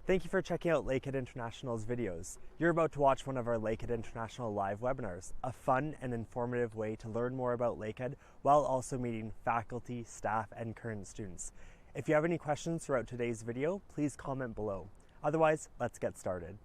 Thank you for checking out Lakehead International's videos. You're about to watch one of our Lakehead International live webinars, a fun and informative way to learn more about Lakehead while also meeting faculty, staff, and current students. If you have any questions throughout today's video, please comment below. Otherwise, let's get started.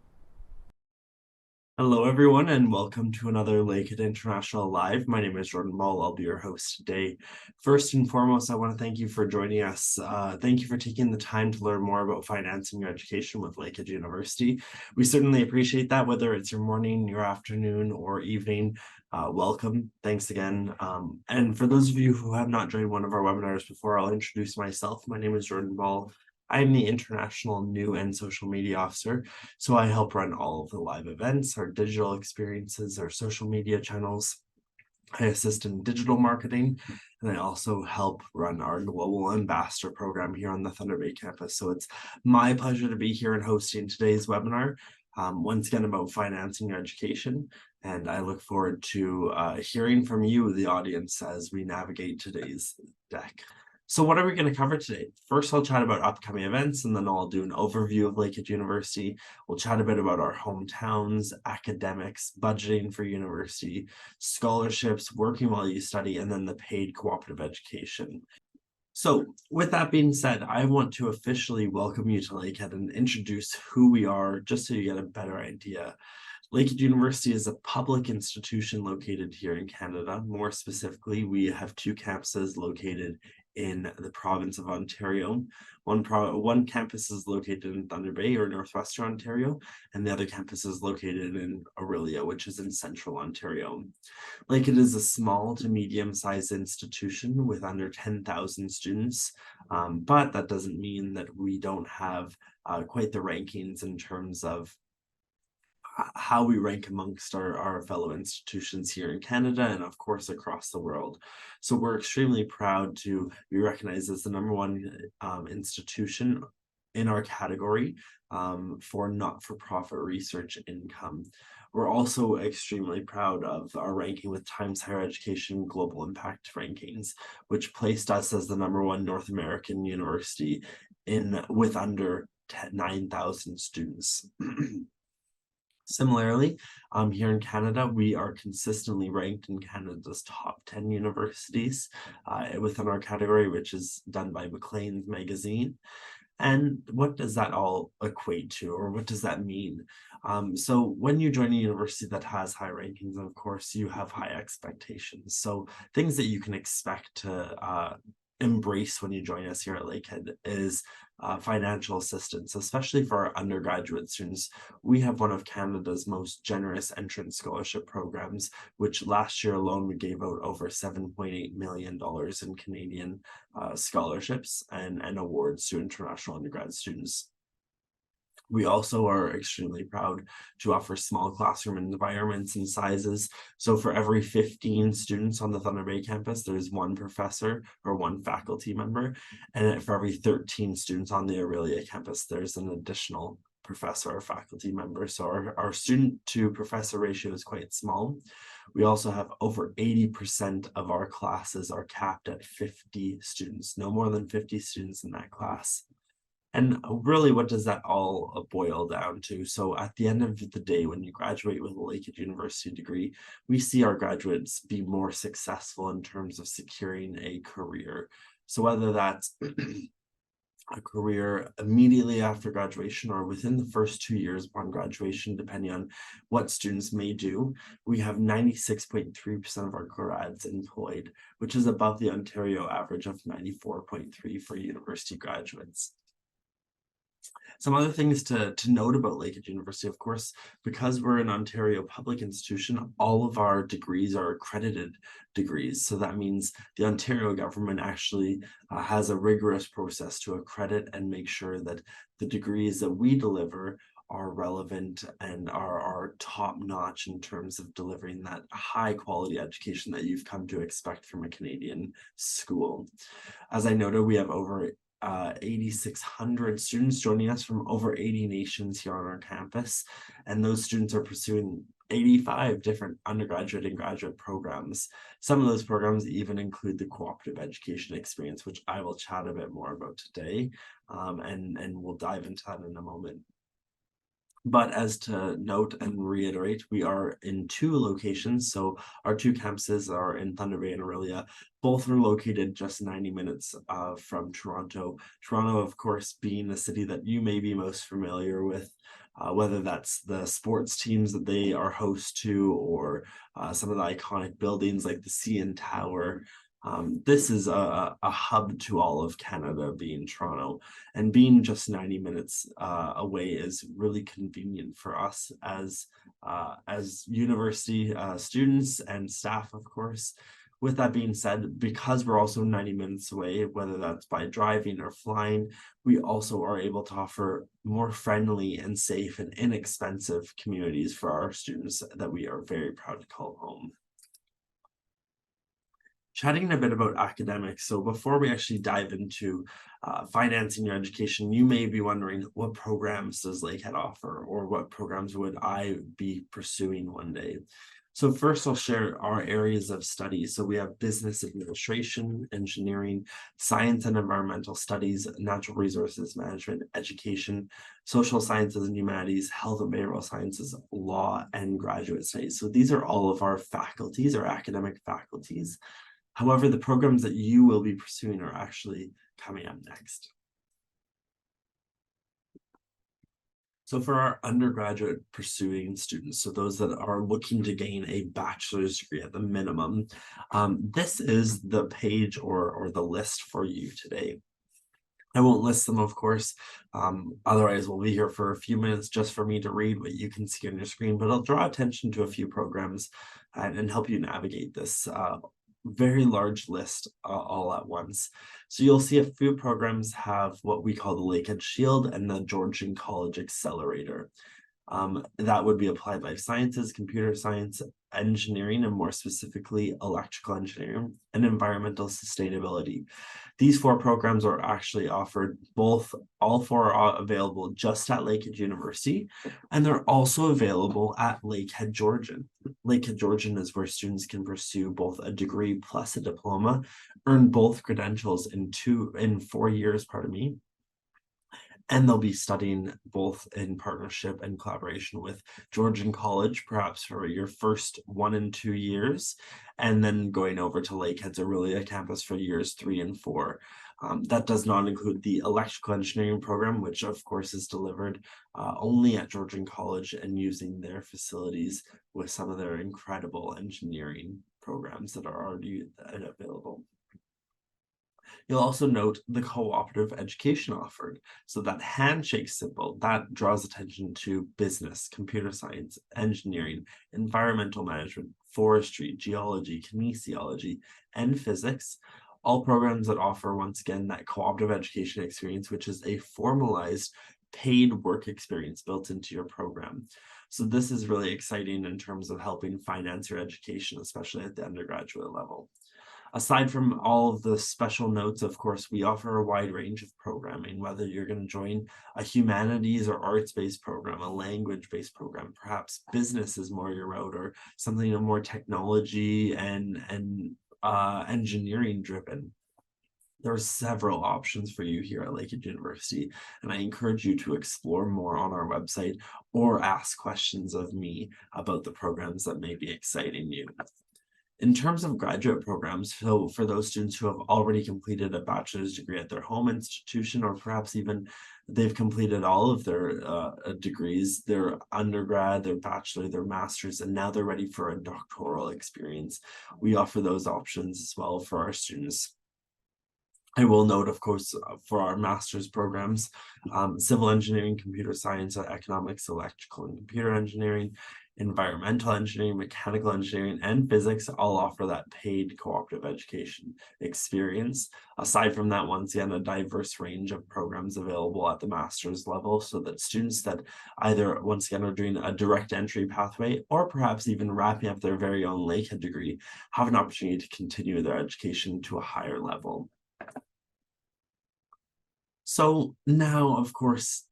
Hello, everyone, and welcome to another Lakehead International Live. My name is Jordan Ball. I'll be your host today. First and foremost, I want to thank you for joining us. Thank you for taking the time to learn more about financing your education with Lakehead University. We certainly appreciate that, whether it's your morning, your afternoon, or evening. Welcome. Thanks again. And for those of you who have not joined one of our webinars before, I'll introduce myself. My name is Jordan Ball. I'm the International New and Social Media Officer, so I help run all of the live events, our digital experiences, our social media channels. I assist in digital marketing, and I also help run our Global Ambassador program here on the Thunder Bay campus. So it's my pleasure to be here and hosting today's webinar, once again about financing your education. And I look forward to hearing from you, the audience, as we navigate today's deck. So what are we going to cover today? First, I'll chat about upcoming events, and then I'll do an overview of Lakehead University. We'll chat a bit about our hometowns, academics, budgeting for university, scholarships, working while you study, and then the paid cooperative education. So with that being said, I want to officially welcome you to Lakehead and introduce who we are, just so you get a better idea. Lakehead University is a public institution located here in Canada. More specifically, we have two campuses located in the province of Ontario. One campus is located in Thunder Bay or Northwestern Ontario, and the other campus is located in Orillia, which is in Central Ontario. Lakehead is a small to medium-sized institution with under 10,000 students, but that doesn't mean that we don't have quite the rankings in terms of how we rank amongst our fellow institutions here in Canada and of course across the world. So we're extremely proud to be recognized as the #1 institution in our category for not-for-profit research income. We're also extremely proud of our ranking with Times Higher Education Global Impact Rankings, which placed us as the #1 North American university with under 9,000 students. Similarly, here in Canada, we are consistently ranked in Canada's top 10 universities within our category, which is done by Maclean magazine. And what does that all equate to, or what does that mean? So when you join a university that has high rankings, of course, you have high expectations. So things that you can expect to embrace when you join us here at Lakehead is financial assistance, especially for our undergraduate students. We have one of Canada's most generous entrance scholarship programs, which last year alone we gave out over $7.8 million in Canadian scholarships and awards to international undergrad students. We also are extremely proud to offer small classroom environments and sizes. So for every 15 students on the Thunder Bay campus, there's one professor or one faculty member. And for every 13 students on the Orillia campus, there's an additional professor or faculty member. So our student to professor ratio is quite small. We also have over 80% of our classes are capped at 50 students, no more than 50 students in that class. And really, what does that all boil down to? So at the end of the day, when you graduate with a Lakehead University degree, we see our graduates be more successful in terms of securing a career. So whether that's a career immediately after graduation or within the first 2 years upon graduation, depending on what students may do, we have 96.3% of our grads employed, which is above the Ontario average of 94.3% for university graduates. Some other things to note about Lakehead University, of course, because we're an Ontario public institution, all of our degrees are accredited degrees. So that means the Ontario government actually has a rigorous process to accredit and make sure that the degrees that we deliver are relevant and are top-notch in terms of delivering that high-quality education that you've come to expect from a Canadian school. As I noted, we have over 8,600 students joining us from over 80 nations here on our campus, and those students are pursuing 85 different undergraduate and graduate programs. Some of those programs even include the cooperative education experience, which I will chat a bit more about today, and we'll dive into that in a moment. But as to note and reiterate, we are in 2 locations. So our 2 campuses are in Thunder Bay and Aurelia. Both are located just 90 minutes from Toronto. Toronto, of course, being the city that you may be most familiar with, whether that's the sports teams that they are host to or some of the iconic buildings like the CN Tower. This is a hub to all of Canada, being Toronto, and being just 90 minutes away is really convenient for us as university students and staff, of course. With that being said, because we're also 90 minutes away, whether that's by driving or flying, we also are able to offer more friendly and safe and inexpensive communities for our students that we are very proud to call home. Chatting a bit about academics. So before we actually dive into financing your education, you may be wondering, what programs does Lakehead offer, or what programs would I be pursuing one day? So first I'll share our areas of study. So we have business administration, engineering, science and environmental studies, natural resources management, education, social sciences and humanities, health and behavioral sciences, law, and graduate studies. So these are all of our faculties, our academic faculties. However, the programs that you will be pursuing are actually coming up next. So for our undergraduate pursuing students, so those that are looking to gain a bachelor's degree at the minimum, this is the page or the list for you today. I won't list them, of course. Otherwise, we'll be here for a few minutes just for me to read what you can see on your screen, but I'll draw attention to a few programs and help you navigate this very large list all at once. So you'll see a few programs have what we call the Lakehead Shield and the Georgian College Accelerator. That would be applied life sciences, computer science, engineering, and more specifically, electrical engineering and environmental sustainability. These 4 programs are actually offered all 4 are available just at Lakehead University, and they're also available at Lakehead Georgian. Lakehead Georgian is where students can pursue both a degree plus a diploma, earn both credentials in 4 years, pardon me, and they'll be studying both in partnership and collaboration with Georgian College, perhaps for your first 1 and 2 years, and then going over to Lakehead's Aurelia campus for years 3 and 4. That does not include the electrical engineering program, which of course is delivered only at Georgian College and using their facilities with some of their incredible engineering programs that are already available. You'll also note the cooperative education offered. So that handshake symbol, that draws attention to business, computer science, engineering, environmental management, forestry, geology, kinesiology, and physics. All programs that offer, once again, that cooperative education experience, which is a formalized paid work experience built into your program. So this is really exciting in terms of helping finance your education, especially at the undergraduate level. Aside from all of the special notes, of course, we offer a wide range of programming, whether you're going to join a humanities or arts-based program, a language-based program, perhaps business is more your route, or something more technology and engineering driven. There are several options for you here at Lakehead University, and I encourage you to explore more on our website or ask questions of me about the programs that may be exciting you. In terms of graduate programs, so for those students who have already completed a bachelor's degree at their home institution, or perhaps even they've completed all of their degrees, their undergrad, their bachelor, their master's, and now they're ready for a doctoral experience, we offer those options as well for our students. I will note, of course, for our master's programs, civil engineering, computer science, economics, electrical and computer engineering, environmental engineering, mechanical engineering, and physics all offer that paid cooperative education experience. Aside from that, once again, a diverse range of programs available at the master's level, so that students that either, once again, are doing a direct entry pathway or perhaps even wrapping up their very own Lakehead degree have an opportunity to continue their education to a higher level. So now, of course,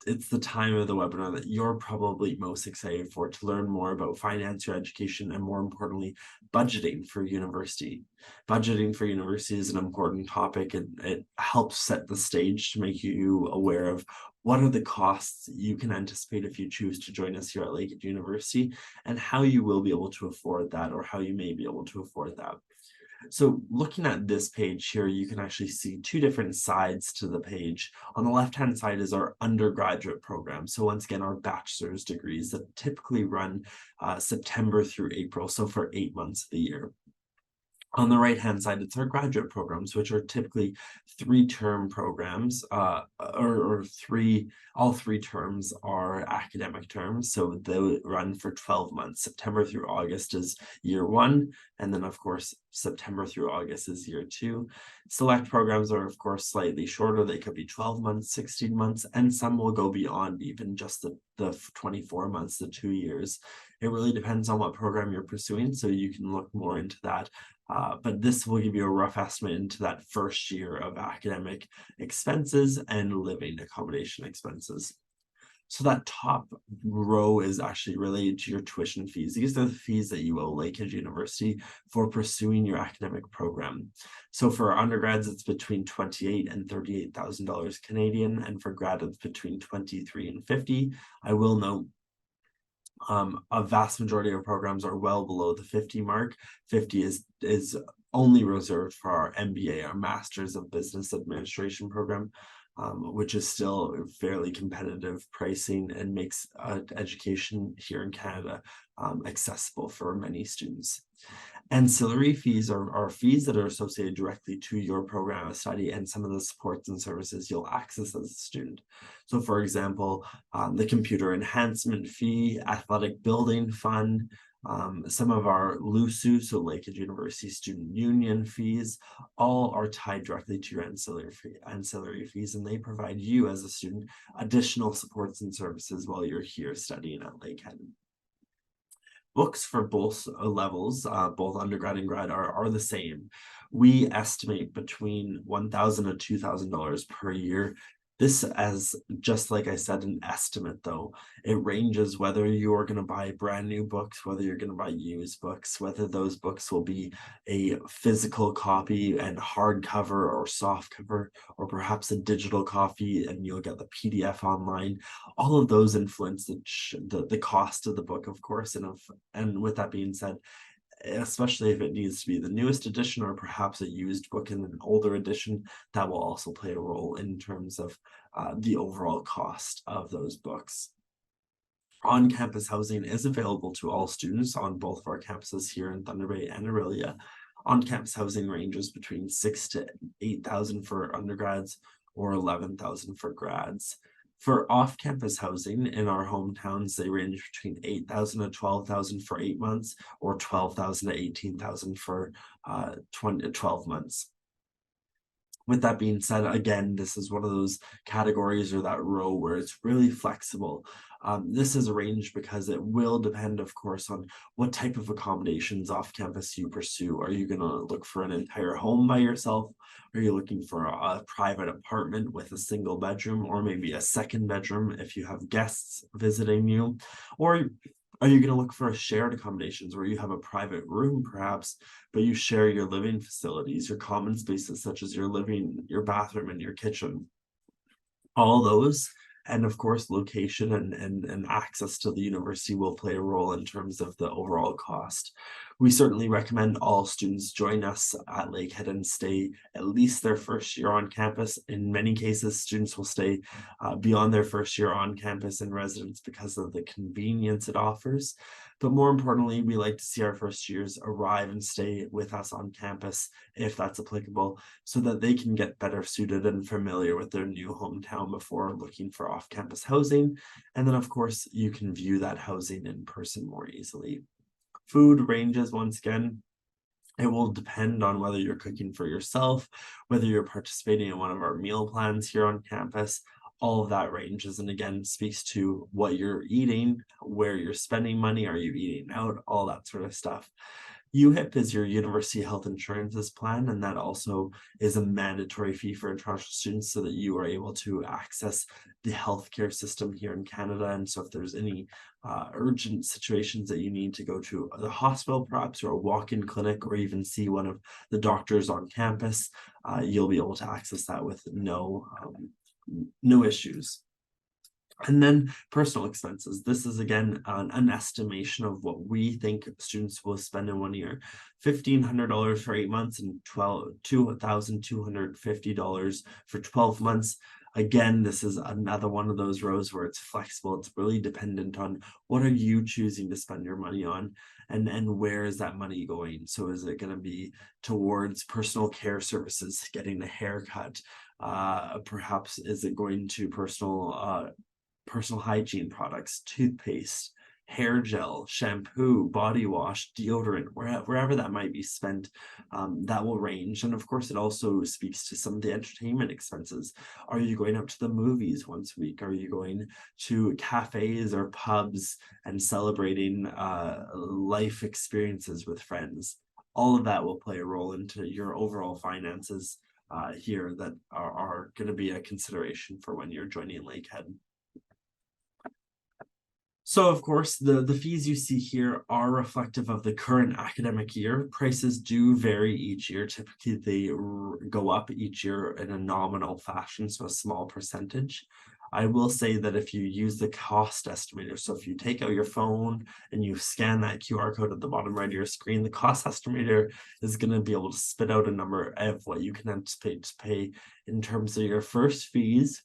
it's the time of the webinar that you're probably most excited for, to learn more about finance, your education, and more importantly, budgeting for university. Budgeting for university is an important topic, and it helps set the stage to make you aware of what are the costs you can anticipate if you choose to join us here at Lakehead University, and how you will be able to afford that, or how you may be able to afford that. So looking at this page here, you can actually see two different sides to the page. On the left-hand side is our undergraduate program. So once again, our bachelor's degrees that typically run September through April, so for 8 months of the year. On the right-hand side, it's our graduate programs, which are typically 3-term programs, or all 3 terms are academic terms. So they run for 12 months. September through August is year 1, and then of course, September through August is year 2. Select programs are of course slightly shorter. They could be 12 months, 16 months, and some will go beyond even just the 24 months, the 2 years. It really depends on what program you're pursuing, so you can look more into that. But this will give you a rough estimate into that first year of academic expenses and living accommodation expenses. So that top row is actually related to your tuition fees. These are the fees that you owe Lakehead University for pursuing your academic program. So for undergrads, it's between $28,000 and $38,000 Canadian, and for grad, it's between 23 and 50. I will note a vast majority of programs are well below the 50 mark. 50 is only reserved for our MBA, our Masters of Business Administration program, which is still fairly competitive pricing and makes education here in Canada accessible for many students. Ancillary fees are fees that are associated directly to your program of study and some of the supports and services you'll access as a student. So for example, the computer enhancement fee, athletic building fund, some of our LUSU, so Lakehead University Student Union fees, all are tied directly to your ancillary fees, and they provide you as a student additional supports and services while you're here studying at Lakehead. Books for both levels, both undergrad and grad, are the same. We estimate between $1,000 and $2,000 per year. This, as just like I said, an estimate though. It ranges whether you are going to buy brand new books, whether you're going to buy used books, whether those books will be a physical copy and hardcover or soft cover, or perhaps a digital copy and you'll get the PDF online. All of those influence the cost of the book, of course. And with that being said, especially if it needs to be the newest edition or perhaps a used book in an older edition, that will also play a role in terms of the overall cost of those books. On-campus housing is available to all students on both of our campuses here in Thunder Bay and Orillia. On-campus housing ranges between $6,000 to $8,000 for undergrads or $11,000 for grads. For off-campus housing in our hometowns, they range between $8,000 to $12,000 for 8 months, or $12,000 to $18,000 for 12 months. With that being said, again, this is one of those categories or that row where it's really flexible. This is arranged because it will depend, of course, on what type of accommodations off campus you pursue. Are you going to look for an entire home by yourself? Are you looking for a private apartment with a single bedroom, or maybe a second bedroom if you have guests visiting you? Or are you going to look for shared accommodations where you have a private room, perhaps, but you share your living facilities, your common spaces, such as your living, your bathroom, and your kitchen? All those, and of course, location and access to the university will play a role in terms of the overall cost. We certainly recommend all students join us at Lakehead and stay at least their first year on campus. In many cases, students will stay beyond their first year on campus in residence because of the convenience it offers. But more importantly, we like to see our first years arrive and stay with us on campus, if that's applicable, so that they can get better suited and familiar with their new hometown before looking for off-campus housing. And then, of course, you can view that housing in person more easily. Food ranges, once again, it will depend on whether you're cooking for yourself, whether you're participating in one of our meal plans here on campus. All of that ranges, and again, speaks to what you're eating, where you're spending money, are you eating out, all that sort of stuff. UHIP is your University Health Insurances plan, and that also is a mandatory fee for international students so that you are able to access the healthcare system here in Canada. And so if there's any urgent situations that you need to go to the hospital, perhaps, or a walk-in clinic, or even see one of the doctors on campus, you'll be able to access that with no issues. And then personal expenses. This is again an estimation of what we think students will spend in 1 year. $1,500 for 8 months and $2,250 for 12 months. Again, this is another one of those rows where it's flexible. It's really dependent on what are you choosing to spend your money on, and where is that money going. So is it going to be towards personal care services, getting a haircut? Perhaps is it going to personal hygiene products, toothpaste, hair gel, shampoo, body wash, deodorant, wherever that might be spent, that will range. And of course, it also speaks to some of the entertainment expenses. Are you going out to the movies once a week? Are you going to cafes or pubs and celebrating life experiences with friends? All of that will play a role into your overall finances here that are going to be a consideration for when you're joining Lakehead. So of course, the fees you see here are reflective of the current academic year. Prices do vary each year. Typically, they go up each year in a nominal fashion, so a small percentage. I will say that if you use the cost estimator, so if you take out your phone and you scan that QR code at the bottom right of your screen, the cost estimator is going to be able to spit out a number of what you can anticipate to pay in terms of your first fees,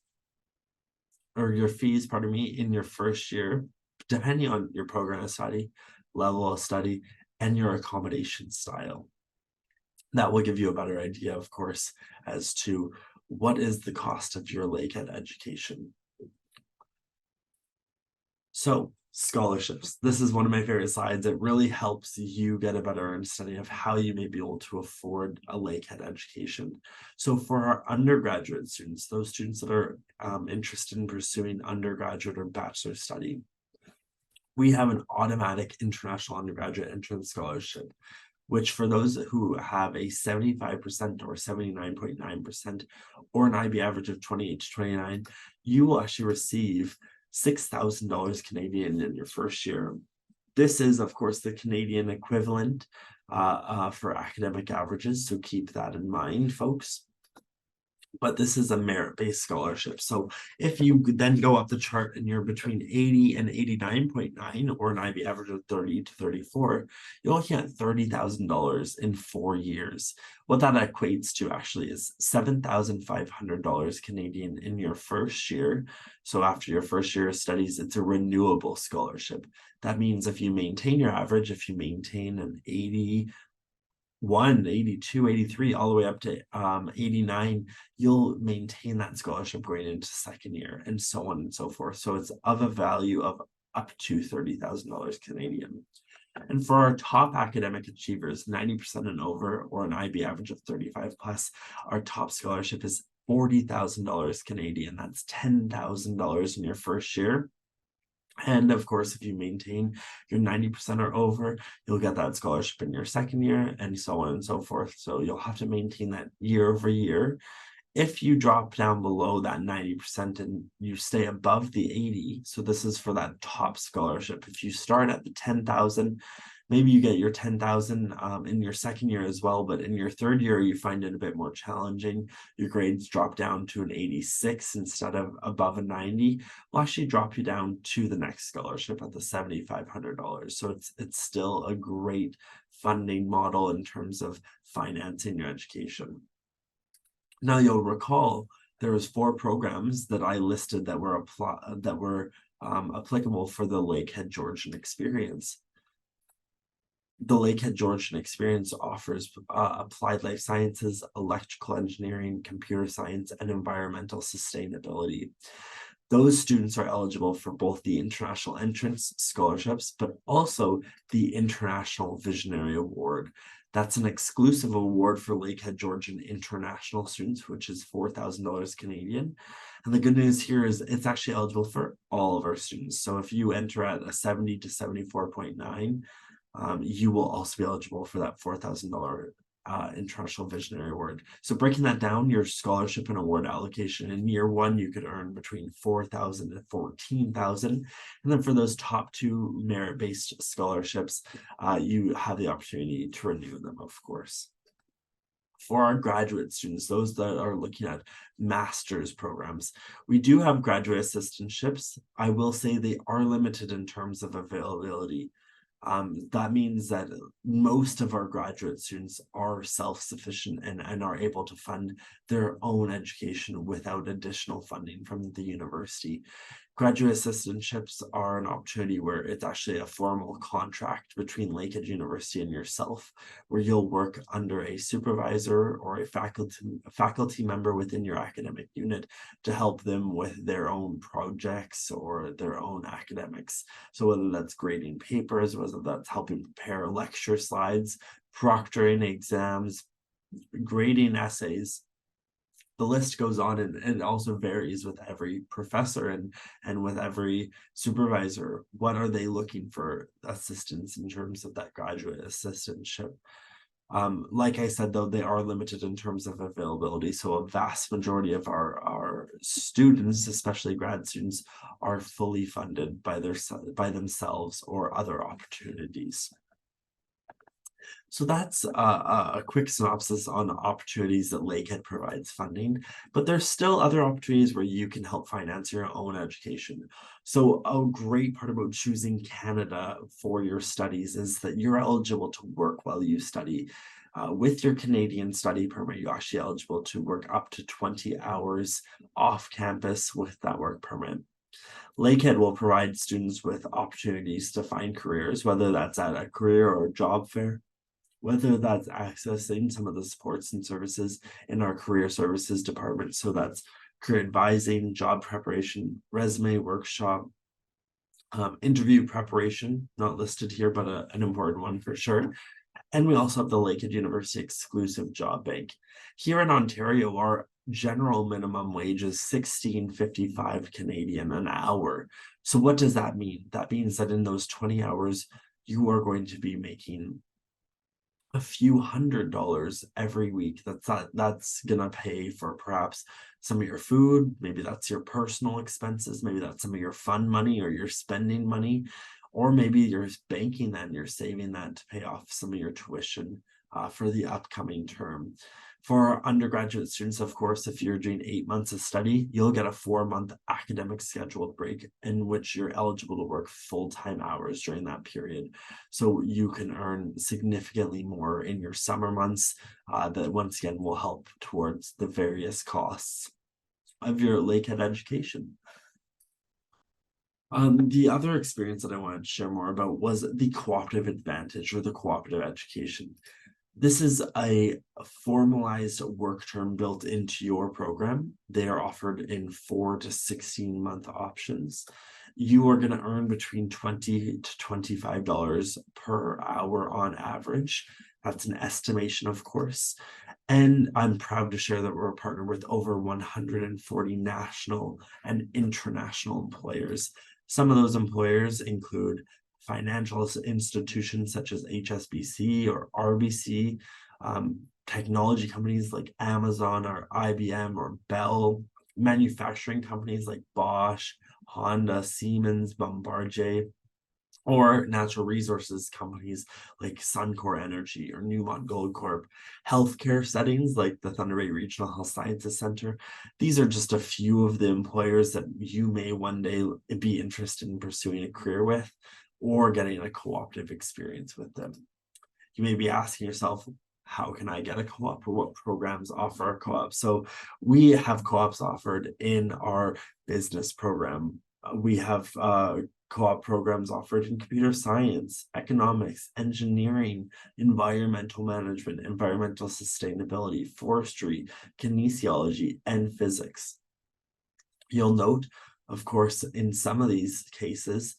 or your fees, pardon me, in your first year, depending on your program of study, level of study, and your accommodation style. That will give you a better idea, of course, as to what is the cost of your Lakehead education. So, scholarships. This is one of my favorite slides. It really helps you get a better understanding of how you may be able to afford a Lakehead education. So for our undergraduate students, those students that are interested in pursuing undergraduate or bachelor study, we have an automatic international undergraduate entrance scholarship, which for those who have a 75% or 79.9% or an IB average of 28 to 29, you will actually receive $6,000 Canadian in your first year. This is, of course, the Canadian equivalent for academic averages, so keep that in mind, folks. But this is a merit-based scholarship. So if you then go up the chart and you're between 80 and 89.9, or an IB average of 30 to 34, you're looking at $30,000 in 4 years. What that equates to actually is $7,500 Canadian in your first year. So after your first year of studies, it's a renewable scholarship. That means if you maintain your average, if you maintain an 81, 82, 83, all the way up to 89, you'll maintain that scholarship going into second year, and so on and so forth. So it's of a value of up to $30,000 Canadian. And for our top academic achievers, 90% and over, or an IB average of 35 plus, our top scholarship is $40,000 Canadian. That's $10,000 in your first year. And of course, if you maintain your 90% or over, you'll get that scholarship in your second year, and so on and so forth. So you'll have to maintain that year over year. If you drop down below that 90% and you stay above the 80, so this is for that top scholarship. If you start at the 10,000, maybe you get your 10,000 in your second year as well, but in your third year, you find it a bit more challenging. Your grades drop down to an 86 instead of above a 90. Will actually drop you down to the next scholarship at the $7,500. So it's still a great funding model in terms of financing your education. Now you'll recall there was 4 programs that I listed that were applicable for the Lakehead Georgian experience. The Lakehead Georgian experience offers applied life sciences, electrical engineering, computer science, and environmental sustainability. Those students are eligible for both the International Entrance Scholarships, but also the International Visionary Award. That's an exclusive award for Lakehead Georgian international students, which is $4,000 Canadian. And the good news here is it's actually eligible for all of our students. So if you enter at a 70 to 74.9, you will also be eligible for that $4,000 International Visionary Award. So breaking that down, your scholarship and award allocation in year 1, you could earn between $4,000 and $14,000. And then for those top 2 merit-based scholarships, you have the opportunity to renew them, of course. For our graduate students, those that are looking at master's programs, we do have graduate assistantships. I will say they are limited in terms of availability. That means that most of our graduate students are self-sufficient and are able to fund their own education without additional funding from the university. Graduate assistantships are an opportunity where it's actually a formal contract between Lakehead University and yourself, where you'll work under a supervisor or a faculty member within your academic unit to help them with their own projects or their own academics. So whether that's grading papers, whether that's helping prepare lecture slides, proctoring exams, grading essays, the list goes on, and it also varies with every professor and with every supervisor. What are they looking for assistance in terms of that graduate assistantship? Like I said, though, they are limited in terms of availability. So a vast majority of our students, especially grad students, are fully funded by themselves or other opportunities. So that's a quick synopsis on opportunities that Lakehead provides funding, but there's still other opportunities where you can help finance your own education. So a great part about choosing Canada for your studies is that you're eligible to work while you study. With your Canadian study permit, you're actually eligible to work up to 20 hours off campus with that work permit. Lakehead will provide students with opportunities to find careers, whether that's at a career or job fair, whether that's accessing some of the supports and services in our career services department. So that's career advising, job preparation, resume workshop, interview preparation, not listed here, but an important one for sure. And we also have the Lakehead University exclusive job bank. Here in Ontario, our general minimum wage is 16.55 Canadian an hour. So what does that mean? That means that in those 20 hours, you are going to be making a few $100s every week. That's gonna pay for perhaps some of your food, maybe that's your personal expenses, maybe that's some of your fun money or your spending money, or maybe you're banking that and you're saving that to pay off some of your tuition for the upcoming term. For undergraduate students, of course, if you're doing 8 months of study, you'll get a 4-month academic scheduled break in which you're eligible to work full-time hours during that period. So you can earn significantly more in your summer months that once again will help towards the various costs of your Lakehead education. The other experience that I wanted to share more about was the cooperative advantage or the cooperative education. This is a formalized work term built into your program. They are offered in 4 to 16-month options. You are going to earn between $20 to $25 per hour on average. That's an estimation, of course. And I'm proud to share that we're partnered with over 140 national and international employers. Some of those employers include financial institutions such as HSBC or RBC, technology companies like Amazon or IBM or Bell, manufacturing companies like Bosch, Honda, Siemens, Bombardier, or natural resources companies like Suncor Energy or Newmont Goldcorp, healthcare settings like the Thunder Bay Regional Health Sciences Center. These are just a few of the employers that you may one day be interested in pursuing a career with or getting a cooperative experience with them. You may be asking yourself, how can I get a co-op or what programs offer a co-op? So we have co-ops offered in our business program. We have co-op programs offered in computer science, economics, engineering, environmental management, environmental sustainability, forestry, kinesiology, and physics. You'll note, of course, in some of these cases,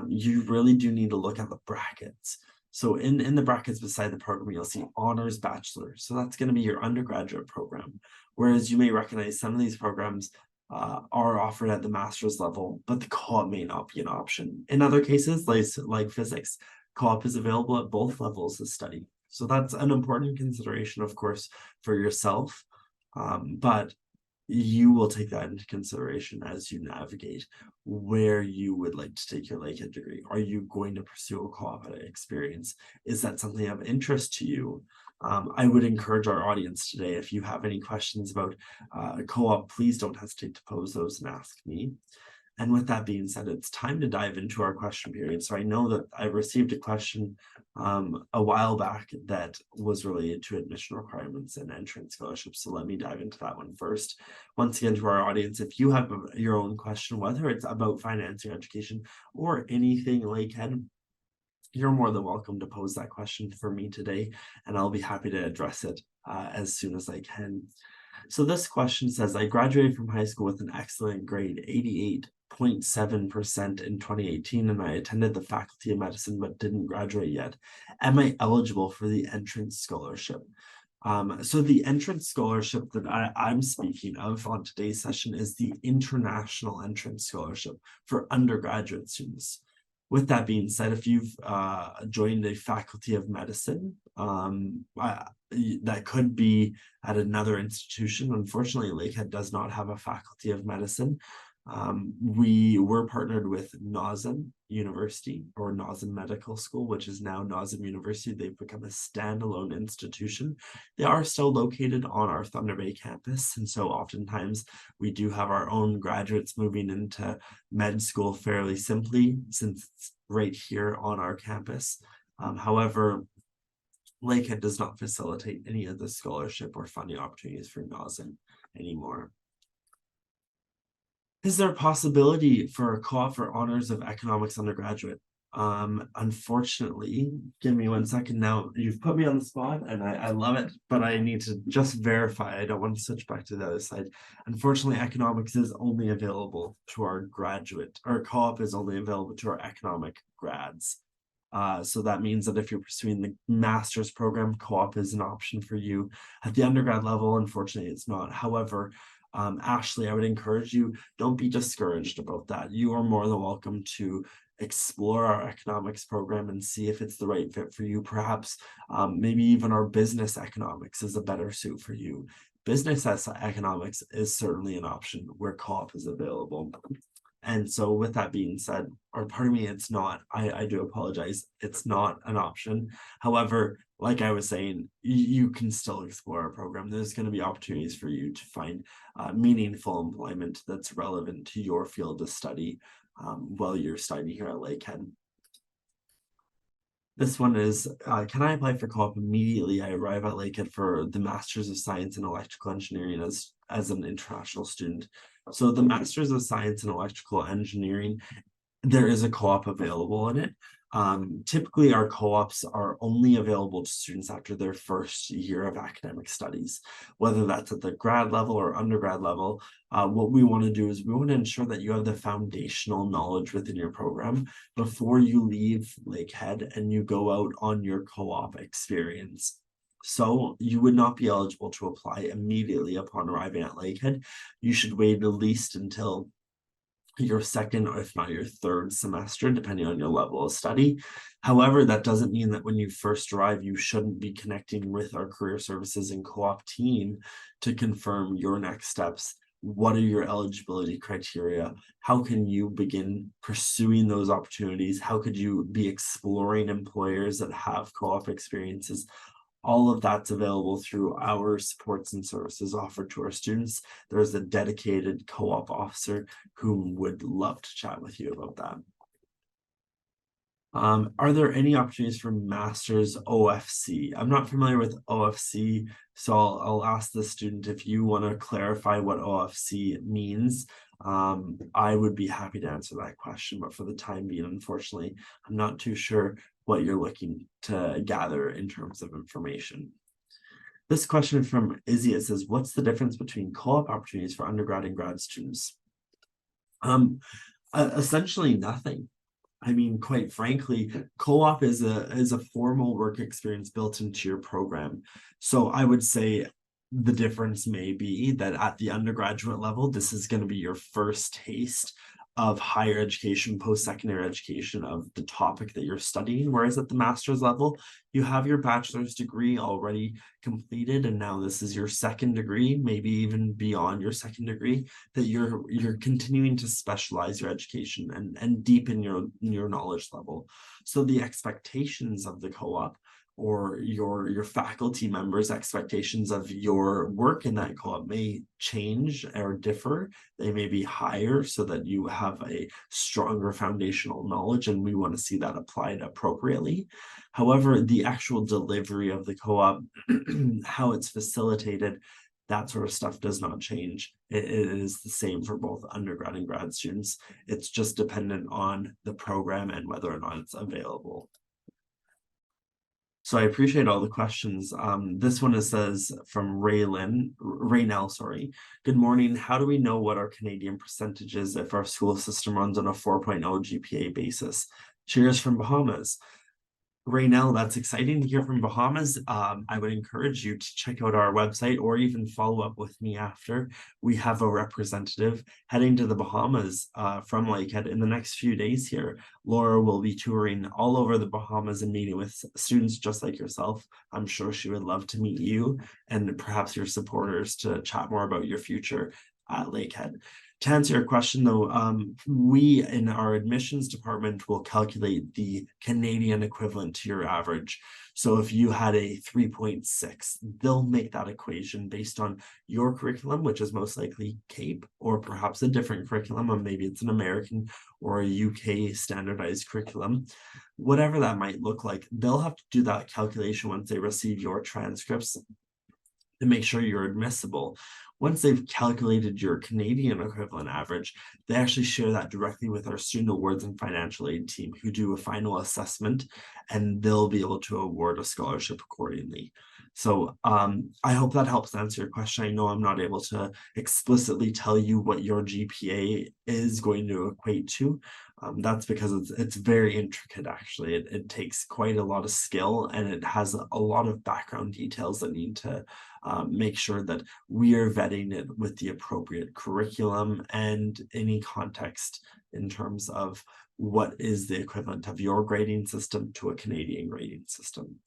you really do need to look at the brackets. So in the brackets beside the program, you'll see honors bachelor. So that's going to be your undergraduate program. Whereas you may recognize some of these programs are offered at the master's level, but the co-op may not be an option. In other cases, like physics, co-op is available at both levels of study. So that's an important consideration, of course, for yourself. But you will take that into consideration as you navigate where you would like to take your Lakehead degree. Are you going to pursue a co-op experience? Is that something of interest to you? I would encourage our audience today, if you have any questions about co-op, please don't hesitate to pose those and ask me. And with that being said, it's time to dive into our question period. So I know that I received a question a while back that was related to admission requirements and entrance scholarships. So let me dive into that one first. Once again, to our audience, if you have your own question, whether it's about financing education or anything Lakehead, you're more than welcome to pose that question for me today, and I'll be happy to address it as soon as I can. So this question says, I graduated from high school with an excellent grade, 88.7% in 2018, and I attended the Faculty of Medicine but didn't graduate yet. Am I eligible for the entrance scholarship? So the entrance scholarship that I'm speaking of on today's session is the International Entrance Scholarship for undergraduate students. With that being said, if you've joined a Faculty of Medicine, that could be at another institution. Unfortunately, Lakehead does not have a Faculty of Medicine. We were partnered with Nauseam University, or Nauseam Medical School, which is now Nauseam University. They've become a standalone institution. They are still located on our Thunder Bay campus, and so oftentimes we do have our own graduates moving into med school fairly simply, since it's right here on our campus. However, Lakehead does not facilitate any of the scholarship or funding opportunities for Nauseam anymore. Is there a possibility for a co-op for honors of economics undergraduate? Unfortunately, give me 1 second now. You've put me on the spot and I love it, but I need to just verify. I don't want to switch back to the other side. Unfortunately, economics is only available to our graduate, or co-op is only available to our economic grads. So that means that if you're pursuing the master's program, co-op is an option for you. At the undergrad level, unfortunately, it's not. However, Ashley, I would encourage you, don't be discouraged about that. You are more than welcome to explore our economics program and see if it's the right fit for you. Perhaps maybe even our business economics is a better suit for you. Business economics is certainly an option where co-op is available. And so with that being said, or pardon me, it's not, I do apologize, it's not an option. However, like I was saying, you can still explore our program. There's going to be opportunities for you to find meaningful employment that's relevant to your field of study while you're studying here at Lakehead. This one is, can I apply for co-op immediately? I arrive at Lakehead for the Masters of Science in Electrical Engineering as an international student. So the Masters of Science in Electrical Engineering, there is a co-op available in it. Typically, our co-ops are only available to students after their first year of academic studies, whether that's at the grad level or undergrad level. What we want to do is we want to ensure that you have the foundational knowledge within your program before you leave Lakehead and you go out on your co-op experience. So you would not be eligible to apply immediately upon arriving at Lakehead. You should wait at least until your second, or if not your third semester, depending on your level of study. However, that doesn't mean that when you first arrive, you shouldn't be connecting with our career services and co-op team to confirm your next steps. What are your eligibility criteria? How can you begin pursuing those opportunities? How could you be exploring employers that have co-op experiences? All of that's available through our supports and services offered to our students. There's a dedicated co-op officer who would love to chat with you about that. Are there any opportunities for Masters OFC? I'm not familiar with OFC, so I'll ask the student if you want to clarify what OFC means. I would be happy to answer that question, but for the time being, unfortunately, I'm not too sure what you're looking to gather in terms of information. This question from Izzy, it says, what's the difference between co-op opportunities for undergrad and grad students? Essentially nothing. I mean, quite frankly, co-op is a formal work experience built into your program. So I would say the difference may be that at the undergraduate level, this is going to be your first taste of higher education, post-secondary education of the topic that you're studying. Whereas at the master's level, you have your bachelor's degree already completed, and now this is your second degree, maybe even beyond your second degree, that you're continuing to specialize your education and deepen your knowledge level. So the expectations of the co-op, or your faculty members' expectations of your work in that co-op may change or differ. They may be higher so that you have a stronger foundational knowledge, and we want to see that applied appropriately. However, the actual delivery of the co-op, how it's facilitated, that sort of stuff does not change. It is the same for both undergrad and grad students. It's just dependent on the program and whether or not it's available. So I appreciate all the questions. This one says from Raynell, sorry. Good morning. How do we know what our Canadian percentage is if our school system runs on a 4.0 GPA basis? Cheers from Bahamas. Raynell, that's exciting to hear from Bahamas. I would encourage you to check out our website or even follow up with me after. We have a representative heading to the Bahamas from Lakehead in the next few days here. Laura will be touring all over the Bahamas and meeting with students just like yourself. I'm sure she would love to meet you and perhaps your supporters to chat more about your future at Lakehead. To answer your question, though, we in our admissions department will calculate the Canadian equivalent to your average. So if you had a 3.6, they'll make that equation based on your curriculum, which is most likely CAPE, or perhaps a different curriculum, or maybe it's an American or a UK standardized curriculum. Whatever that might look like, they'll have to do that calculation once they receive your transcripts to make sure you're admissible. Once they've calculated your Canadian equivalent average, they actually share that directly with our student awards and financial aid team, who do a final assessment, and they'll be able to award a scholarship accordingly. So I hope that helps answer your question. I know I'm not able to explicitly tell you what your GPA is going to equate to. That's because it's very intricate, actually. It takes quite a lot of skill, and it has a lot of background details that need to make sure that we are vetting it with the appropriate curriculum and any context in terms of what is the equivalent of your grading system to a Canadian grading system.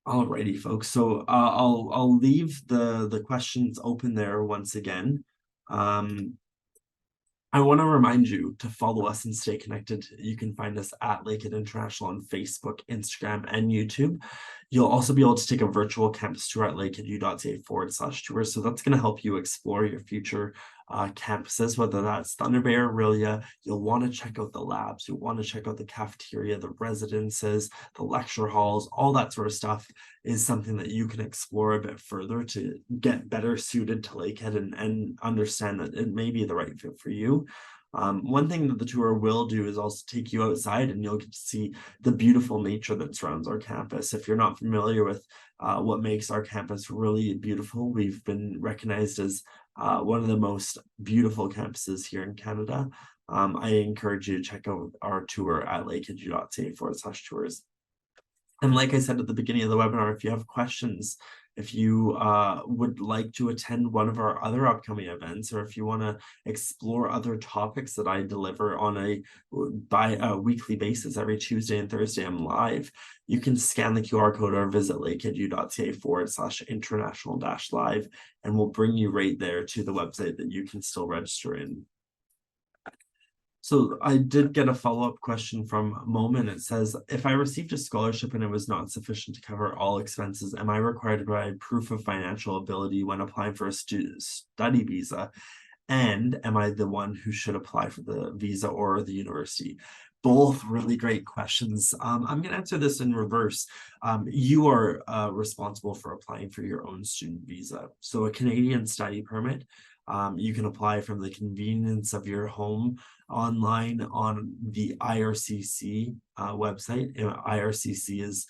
Alrighty, folks. So I'll leave the questions open there once again. I want to remind you to follow us and stay connected. You can find us at Lakehead International on Facebook, Instagram, and YouTube. You'll also be able to take a virtual campus tour at lakeheadu.ca/tours. So that's going to help you explore your future campuses, whether that's Thunder Bay or Aurelia. You'll want to check out the labs. You'll want to check out the cafeteria, the residences, the lecture halls, all that sort of stuff is something that you can explore a bit further to get better suited to Lakehead and understand that it may be the right fit for you. One thing that the tour will do is also take you outside, and you'll get to see the beautiful nature that surrounds our campus. If you're not familiar with what makes our campus really beautiful, we've been recognized as one of the most beautiful campuses here in Canada. I encourage you to check out our tour at lakeheadu.ca/tours. And like I said at the beginning of the webinar, if you have questions, if you would like to attend one of our other upcoming events, or if you want to explore other topics that I deliver on a weekly basis, every Tuesday and Thursday I'm live, you can scan the QR code or visit lakeheadu.ca/international-live, and we'll bring you right there to the website that you can still register in. So I did get a follow-up question from Moment. It says, if I received a scholarship and it was not sufficient to cover all expenses, am I required to provide proof of financial ability when applying for a study visa? And am I the one who should apply for the visa or the university? Both really great questions. I'm going to answer this in reverse. You are responsible for applying for your own student visa. So a Canadian study permit, you can apply from the convenience of your home online on the IRCC website. IRCC is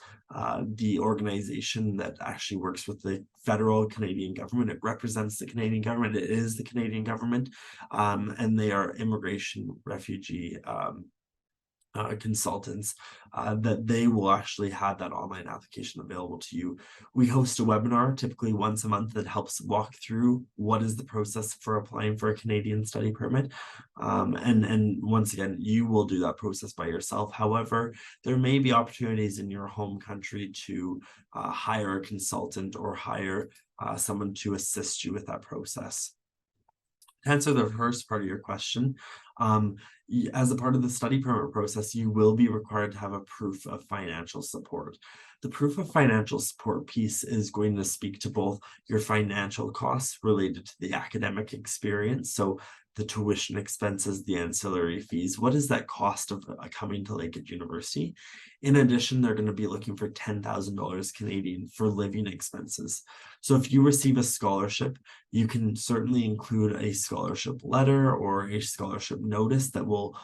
the organization that actually works with the federal Canadian government. It represents the Canadian government. It is the Canadian government, and they are immigration, refugee, consultants, that they will actually have that online application available to you. We host a webinar typically once a month that helps walk through what is the process for applying for a Canadian study permit. And once again, you will do that process by yourself. However, there may be opportunities in your home country to hire a consultant or hire someone to assist you with that process. To answer the first part of your question, as a part of the study permit process, you will be required to have a proof of financial support. The proof of financial support piece is going to speak to both your financial costs related to the academic experience, so the tuition expenses, the ancillary fees. What is that cost of coming to Lakehead University? In addition, they're going to be looking for $10,000 Canadian for living expenses. So if you receive a scholarship, you can certainly include a scholarship letter or a scholarship notice that will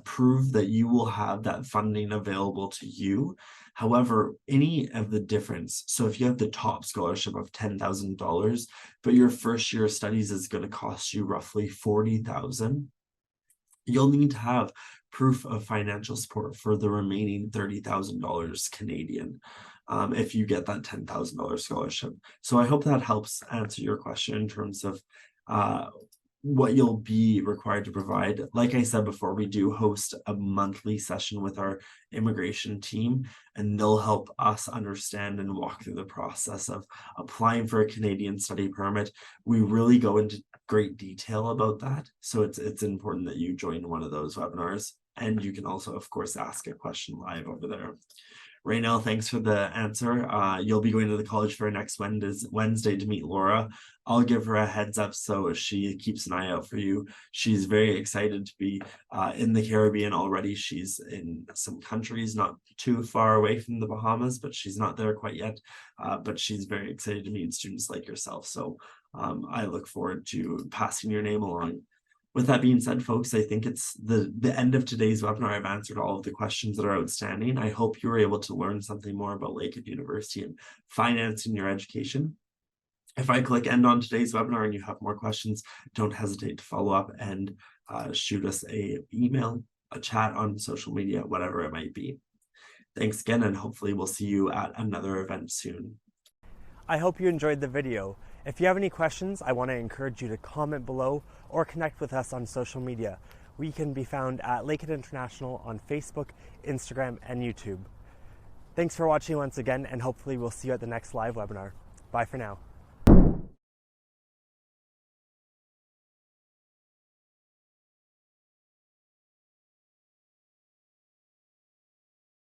prove that you will have that funding available to you. However, any of the difference, so if you have the top scholarship of $10,000, but your first year of studies is going to cost you roughly $40,000, you'll need to have proof of financial support for the remaining $30,000 Canadian if you get that $10,000 scholarship. So I hope that helps answer your question in terms of what you'll be required to provide. Like I said before, we do host a monthly session with our immigration team, and they'll help us understand and walk through the process of applying for a Canadian study permit. We really go into great detail about that, so it's important that you join one of those webinars, and you can also, of course, ask a question live over there. Right now, thanks for the answer. You'll be going to the college fair next Wednesday to meet Laura. I'll give her a heads up so she keeps an eye out for you. She's very excited to be in the Caribbean already. She's in some countries not too far away from the Bahamas, but she's not there quite yet. But she's very excited to meet students like yourself. So I look forward to passing your name along. With that being said, folks, I think it's the end of today's webinar. I've answered all of the questions that are outstanding. I hope you were able to learn something more about Lakehead University and financing your education. If I click end on today's webinar and you have more questions, don't hesitate to follow up and shoot us an email, a chat on social media, whatever it might be. Thanks again, and hopefully we'll see you at another event soon. I hope you enjoyed the video. If you have any questions, I want to encourage you to comment below or connect with us on social media. We can be found at Lakehead International on Facebook, Instagram, and YouTube. Thanks for watching once again, and hopefully we'll see you at the next live webinar. Bye for now.